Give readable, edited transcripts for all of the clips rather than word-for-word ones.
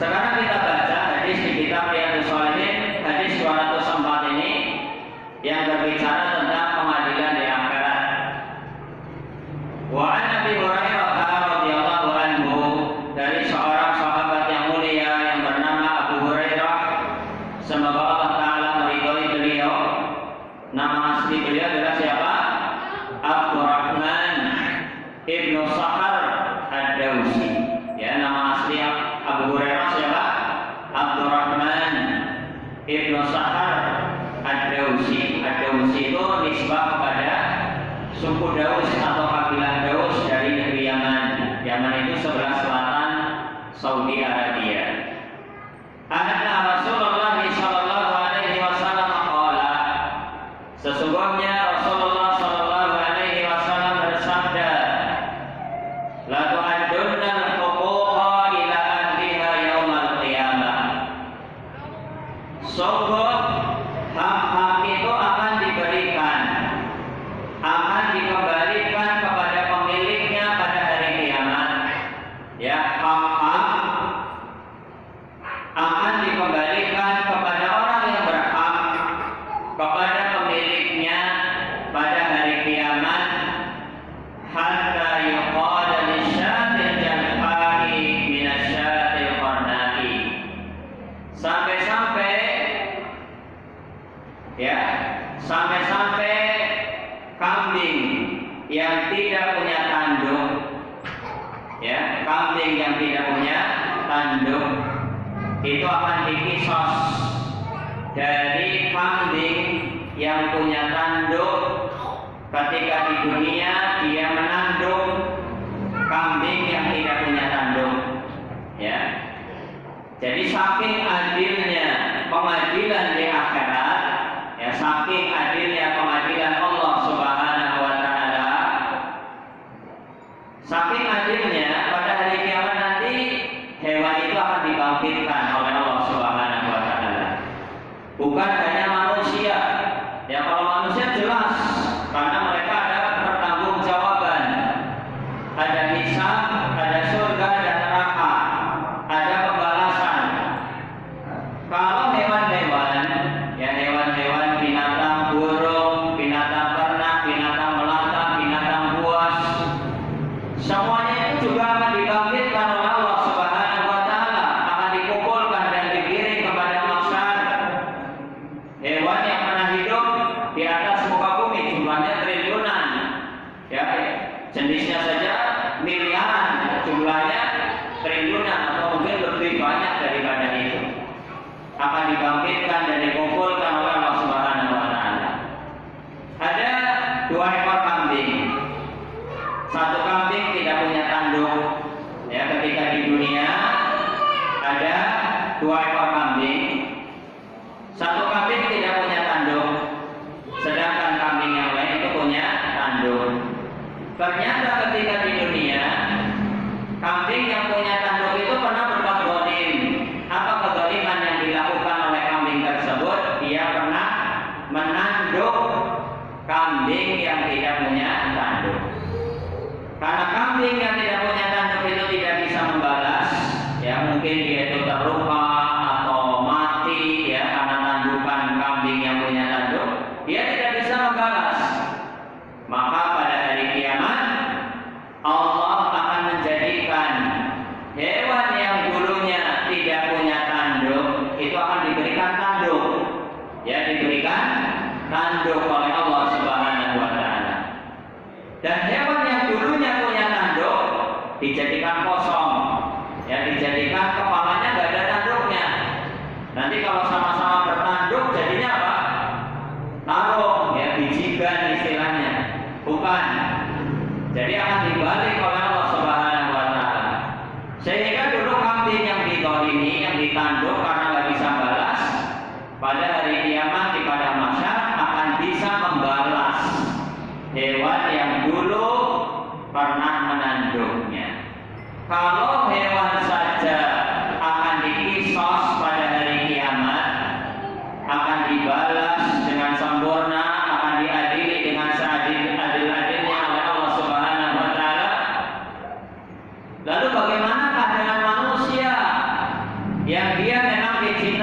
Sekarang kita baca hadis di kitab Riyadhus Shalihin, hadis 204 ini yang berbicara tentang pengadilan di akhirat. Wa an Abi Hurairah radhiyallahu anhu, dari seorang sahabat yang mulia yang bernama Abu Hurairah, semoga Allah Ta'ala meridhai beliau. Nama asli beliau adalah siapa? Abdurrahman ibnu Sakhar ad-Dawsi. Ya, nama asli Abu Hurairah siapa? Abdurrahman ibnu Sakhar ad-Dawsi. Ad-Dawsi itu nisbah kepada suku Daus atau kabilah Daus dari negeri Yaman. Yaman itu sebelah selatan Saudi Arabia. Anna Rasulullah sallallahu alaihi wasallam qala, sesungguhnya Rasulullah sallallahu alaihi wasallam bersabda, la tu'addunna al-huquqa ila ahliha yaumal qiyamah. Sungguh hak-hak itu akan diberikan, akan dikembalikan kepada pemiliknya pada hari kiamat. Ya, hak-hak akan dikembalikan kepada orang yang berhak, kepada pemiliknya pada hari kiamat. Hatta yuqala lisyatil jalqai minasyatil qarnai. Sampai-sampai ya, sampai-sampai kambing yang tidak punya tanduk, ya, kambing yang tidak punya tanduk itu akan dikisos dari kambing yang punya tanduk ketika di dunia dia menanduk kambing yang tidak punya tanduk. Ya, jadi saking adilnya pengadilan di akhirat, ya, saking adilnya pengadilan Allah Subhanahu wa Ta'ala, saking adilnya pada hari kiamat nanti hewan itu akan dibangkitkan oleh Allah Subhanahu wa Ta'ala. Bukan hanya manusia. Ya, kalau manusia jelas karena mereka ada pertanggungjawaban. Ada hisab, ada surga dan neraka, ada pembalasan. Kalau hewan-hewan, ya, hewan-hewan, binatang, burung, binatang ternak, binatang melata, binatang buas, semuanya itu juga akan dibangkitkan oleh Allah Subhanahu wa Ta'ala, akan dikumpulkan dan digiring kepada mahsyar. Hewan yang pernah hidup di atas muka bumi jumlahnya triliunan, ya, jenisnya saja miliaran, jumlahnya triliunan atau mungkin lebih banyak daripada itu, akan dibangkitkan dan dikumpulkan oleh Allah Subhanahu wa Ta'ala. Ada 2 ekor kambing. Satu kambing tidak punya tanduk. Ya, ketika di dunia ada 2 ekor kambing. Satu kambing tidak punya tanduk, sedangkan kambing yang lain itu punya tanduk. Ternyata ketika di dunia kambing yang punya tanduk itu pernah berbuat zalim. Apa kezaliman yang dilakukan oleh kambing tersebut? Dia pernah menanduk kambing yang tidak punya tanduk. Karena kambing yang tidak punya tanduk itu tidak bisa membalas, ya, mungkin dia itu terluka atau mati, ya, karena tandukan kambing yang punya tanduk, dia tidak bisa membalas. Maka pada hari kiamat Allah akan menjadikan hewan yang dulunya tidak punya tanduk itu akan diberikan tanduk, ya, diberikan tanduk oleh Allah Subhanahu wa Ta'ala. Dan hewan yang dulunya punya tanduk dijadikan kosong, ya, dijadikan kepalanya nggak ada tanduknya. Nanti kalau sama-sama bertanduk jadinya apa? Tarung, ya, bijigan istilahnya. Bukan. Jadi akan dibalik oleh Allah Subhanahu wa Ta'ala. Sehingga dulu kambing yang dizalimi, yang ditanduk karena nggak bisa balas, pada hari kiamat di padang mahsyar akan bisa membalas hewan yang dulu pernah menanduknya. Kalau hewan saja akan dikisos pada hari kiamat, akan dibalas dengan sempurna, akan diadili dengan seadil-adilnya oleh Allah Subhanahu wa Ta'ala. Lalu bagaimana dengan manusia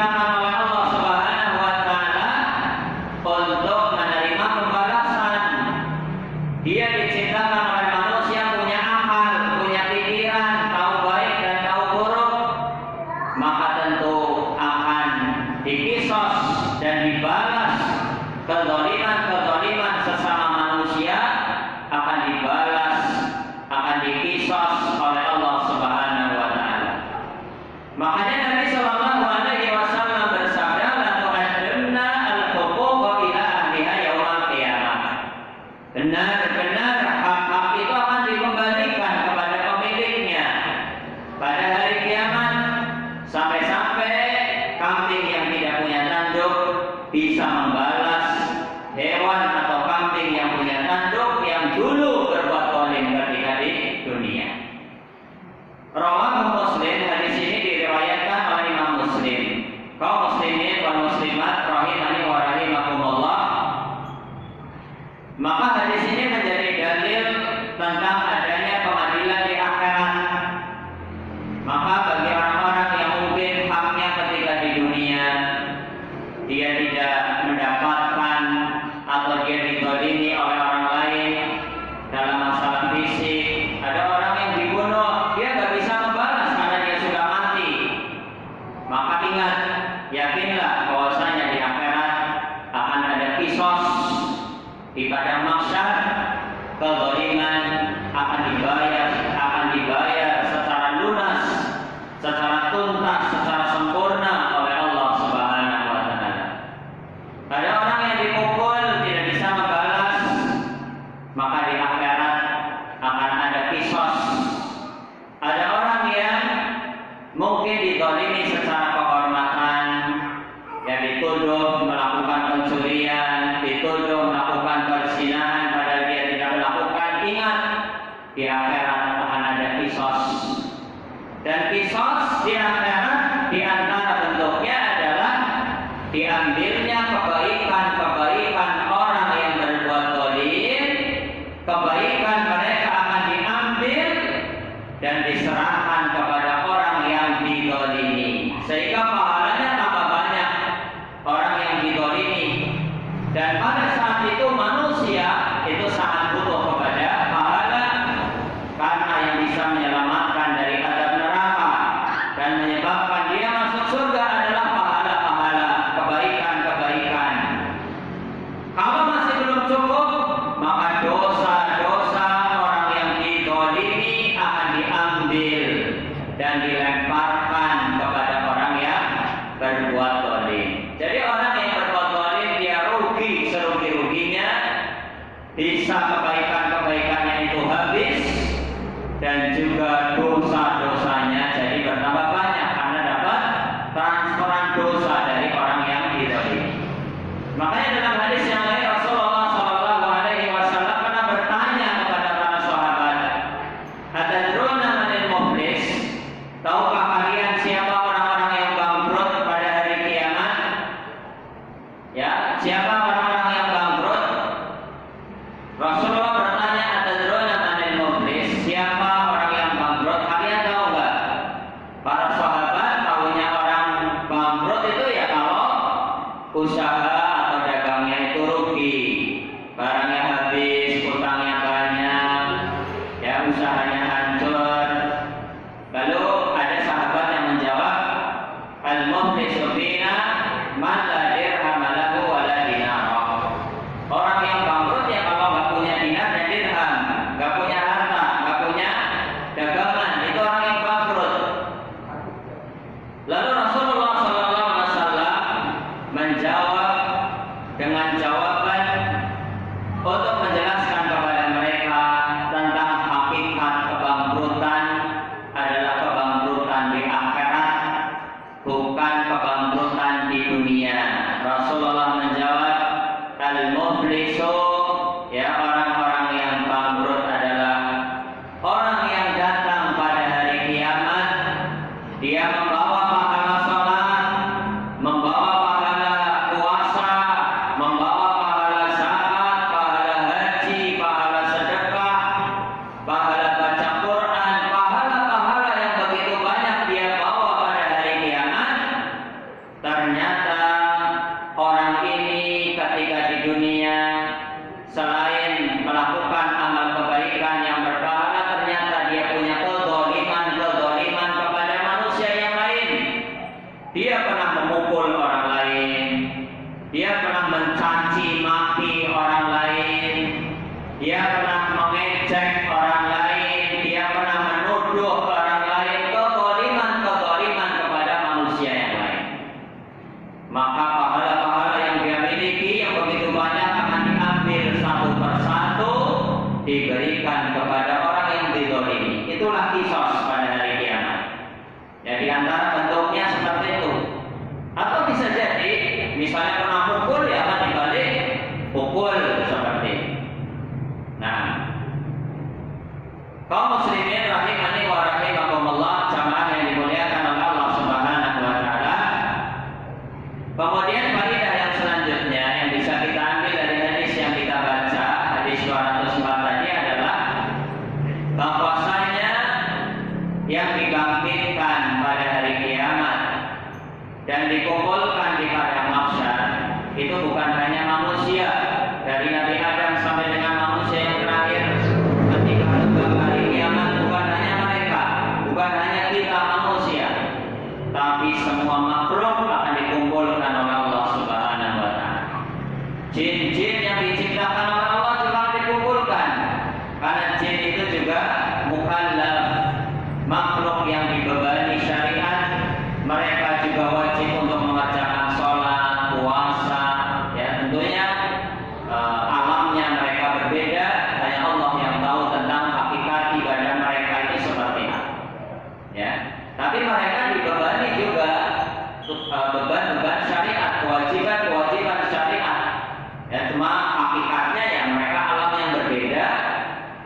diciptakan oleh Allah Subhanahu wa taala untuk menerima pembalasan. Dia diciptakan oleh manusia punya akal, punya pikiran, tahu baik dan tahu buruk. Maka tentu akan dikisos dan dibalas kezaliman sesama manusia, akan dibalas, akan dikisos oleh Allah Subhanahu wa taala. Makanya Nabi sallallahu alaihi wasallam bersabda, "La tu'addunna al-huquqa ila ahliha yaumil qiyamah." Benar-benar hak-hak itu akan dikembalikan kepada pemiliknya pada hari kiamat, sampai-sampai kambing yang tidak punya tanduk bisa membalas hewan atau kambing yang punya tanduk yang dulu berbuat zalim ketika di dunia. Rawahu Muslim, hadis ini diriwayatkan oleh Imam Muslim. Kaum muslimin wal muslimat rahimani wa rahimakumullah. Maka hadis ini menjadi dalil tentang adanya pengadilan di akhirat. Maka bagi orang-orang yang mungkin haknya ketika di dunia dia tidak mendapatkan atau dia dizalimi oleh orang lain dalam masalah fisik, ada orang yang dibunuh, dia nggak bisa membalas karena dia sudah mati. Maka ingat, yakinlah bahwasanya di akhirat akan ada kisos di padang mahsyar. Kezaliman akan dibayar secara lunas, secara tuntas, secara sempurna oleh Allah Subhanahu wa taala. Ada orang yang dipukul tidak bisa membalas, maka di akhirat akan ada kisos. Ada orang yang mungkin dizalimi secara kehormatan, yang dituduh melakukan pencurian, dituduh melakukan perzinahan padahal dia tidak melakukan. Ingat, di akhirat akan ada kisos. Dan kisos di akhirat di antara bentuknya adalah diambilnya kebaikan orang yang berbuat zalim, kebaikan mereka akan diambil dan diserahkan kepada orang yang dizalimi, sehingga pahalanya tambah banyak orang yang dizalimi. Dan pada saat itu manusia itu sangat butuh kepada pahala, karena yang bisa menyelamatkan dari azab neraka dan menyebabkan dia masuk surga adalah pahala-pahala, kebaikan-kebaikan. Kalau masih belum cukup, maka dosa-dosa orang yang dizalimi akan diambil dan dilemparkan kepada orang yang berbuat zalim. Jadi orang yang berbuat zalim dia rugi serugi-ruginya, bisa kebaikan-kebaikannya itu habis, dan juga dosa-dosanya jadi bertambah banyak karena dapat transferan dosa dari orang yang dizalimi. Makanya dalam hadis yang lain Rasulullah Shallallahu Alaihi Wasallam pernah bertanya kepada para sahabat, "Atadruna manil muflis?" Tahukah kalian siapa orang-orang yang bangkrut pada hari kiamat? Ya, siapa orang-orang yang bangkrut? Rasulullah bertanya, "Atadruna manil muflis?" Siapa orang yang bangkrut? Kalian tahu nggak? Para sahabat tahunya orang bangkrut itu ya kalau usaha atau dagangnya itu rugi, barangnya habis, utangnya banyak, ya usahanya hancur. Lalu ada sahabat yang menjawab, "Al-muflisu fina man la dirham lahu wa la dinar." Orang yang bangkrut ya kalau nggak punya dinar dan dirham, nggak punya harta, nggak punya dagangan, itu orang yang bangkrut. Lalu Rasulullah SAW menjawab dengan jawaban untuk menjelaskan kepada mereka tentang hakikat kebangkrutan adalah kebangkrutan di akhirat, bukan kebangkrutan di dunia. Rasulullah menjawab, "Al-muflisu," ya orang-orang yang bangkrut adalah orang yang datang pada hari kiamat, dia membawa pahala salat, membawa pahala puasa, membawa pahala zakat, pahala haji, pahala sedekah, pahala baca Quran, pahala-pahala yang begitu banyak dia bawa pada hari kiamat. dia pernah memukul orang lain, dia pernah mencaci maki orang lain, dia pernah mengejek orang lain, dia pernah menuduh orang lain, kezaliman kepada manusia yang lain. Maka pahala-pahala yang dia miliki yang begitu banyak akan diambil satu persatu, diberikan kepada orang yang dizalimi. Itulah kisos pada hari kiamat. Ya, di antara bentuknya seperti itu. Atau bisa jadi misalnya pernah pukul, ya akan dibalik pukul seperti itu. Nah, kaum muslimin rahimani wa rahimakumullah, jamaah yang dimuliakan oleh Allah Subhanahu wa taala. Kemudian faedah yang selanjutnya yang bisa kita ambil dari hadis yang kita baca, hadis 204 tadi adalah bahwasanya yang dibangkitkan pada hari kiamat dan dikumpulkan di padang mahsyar itu bukan hanya manusia dari Nabi Adam sampai dengan manusia yang terakhir. Ketika hari kiamat bukan hanya mereka, bukan hanya kita manusia, tapi semua makhluk akan dikumpulkan oleh Allah Subhanahu wa taala. Jin-jin yang diciptakan oleh Allah juga akan dikumpulkan, karena jin itu juga mukallaf, makhluk yang dibebani syariat. Mereka juga wajib untuk mengerjakan sholat, puasa, ya tentunya alamnya mereka berbeda, hanya Allah yang tahu tentang hakikat ibadah mereka itu seperti apa. Ya, tapi mereka dibebani juga beban-beban syariat, kewajiban syariat. Ya, cuma hakikatnya ya mereka alam yang berbeda,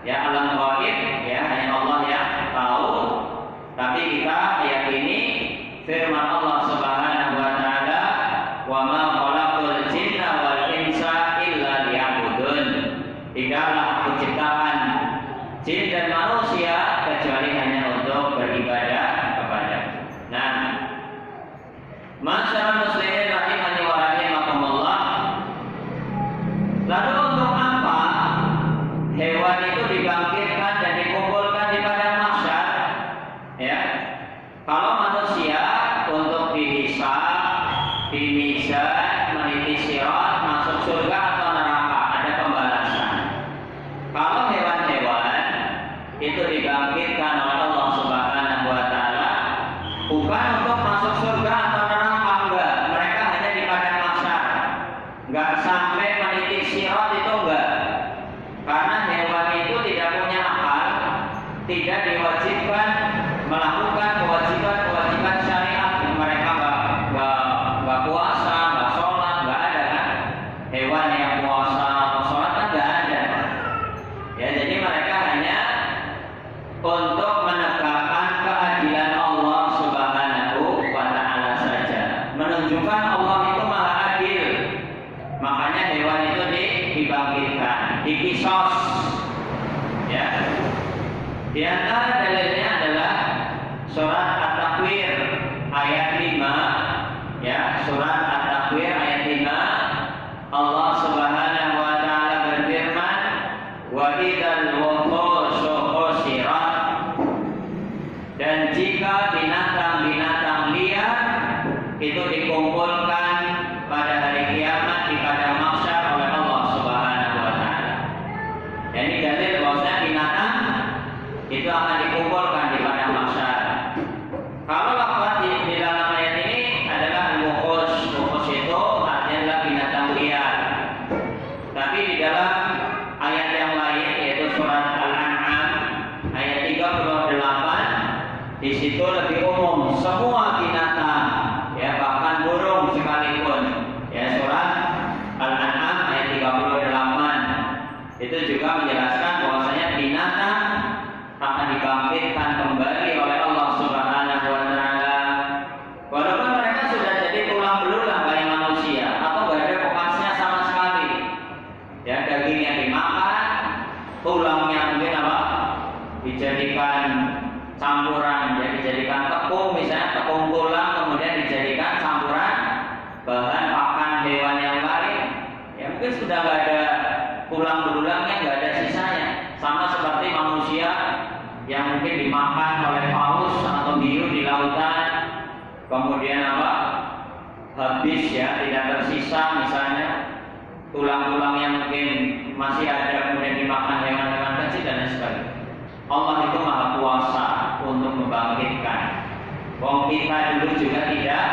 ya alam gaib, ya hanya Allah yang tahu. Tapi kita yakini firman Allah Subhanahu wa taala, "Wa ma khalaqul jinna wal insa illa liya'budun." Tidaklah aku ciptakan jin dan manusia kecuali hanya untuk beribadah kepada. Nah, masyarakat muslimin rahimani wa rahimakumullah. Lalu untuk apa hewan itu dibangkitkan dan dikumpulkan di padang mahsyar? Ya. Kalau manusia untuk dihisab, dimizan, meniti sirat, masuk surga atau neraka, ada pembalasan. Kalau hewan-hewan itu dibangkitkan oleh Allah Subhanahu wa taala bukan untuk masuk surga atau neraka, enggak. Mereka hanya di padang mahsyar. Enggak sampai meniti sirat itu enggak. Karena hewan itu tidak punya akal, tidak diwajibkan melakukan kewajiban syariat. Mereka nggak puasa, nggak sholat, nggak ada kan? Hewan yang puasa atau sholat kan nggak ada. Ya, jadi mereka hanya untuk menegakkan keadilan Allah Subhanahu wa taala saja, menunjukkan Allah itu maha adil. Makanya hewan itu dibangkitkan, dikisos. Ya. Di antara dalilnya adalah surat At-Takwir ayat 5, ya, surat At-Takwir ayat 5, Allah Subhanahu wa taala berfirman, "Wa idzal wuhushu husirat." Dan jika binatang-binatang liar itu dikumpulkan pada hari kiamat di padang mahsyar oleh Allah Subhanahu wa taala. Ini dalil bahwasanya binatang itu akan dikumpulkan di padang mahsyar. Kalau lafaz di dalam ayat ini adalah al-wuhus, wuhus itu artinya adalah binatang liar. Tapi di dalam ayat yang lain yaitu surat Al-An'am ayat 38, di situ lebih umum semua binatang, ya bahkan burung sekalipun. Ya, surat Al-An'am ayat 38 itu juga menjelaskan bahwasanya binatang akan dibangkitkan kembali oleh Allah Subhanahu wa taala. Walaupun mereka sudah jadi tulang belulang kayak manusia atau gak ada bekasnya sama sekali. Ya, dagingnya dimakan, tulangnya mungkin apa? Dijadikan campuran, ya dijadikan tepung, misalnya tepung tulang kemudian dijadikan campuran bahan pakan hewan yang lain. Ya, mungkin sudah gak ada tulang belulangnya, gak ada sisanya. Sama seperti manusia yang mungkin dimakan oleh paus atau hiu di lautan, kemudian apa? Habis ya, tidak tersisa misalnya tulang-tulang yang mungkin masih ada kemudian dimakan hewan-hewan kecil dan lain sebagainya. Allah itu maha kuasa untuk membangkitkan. Wong kita dulu juga tidak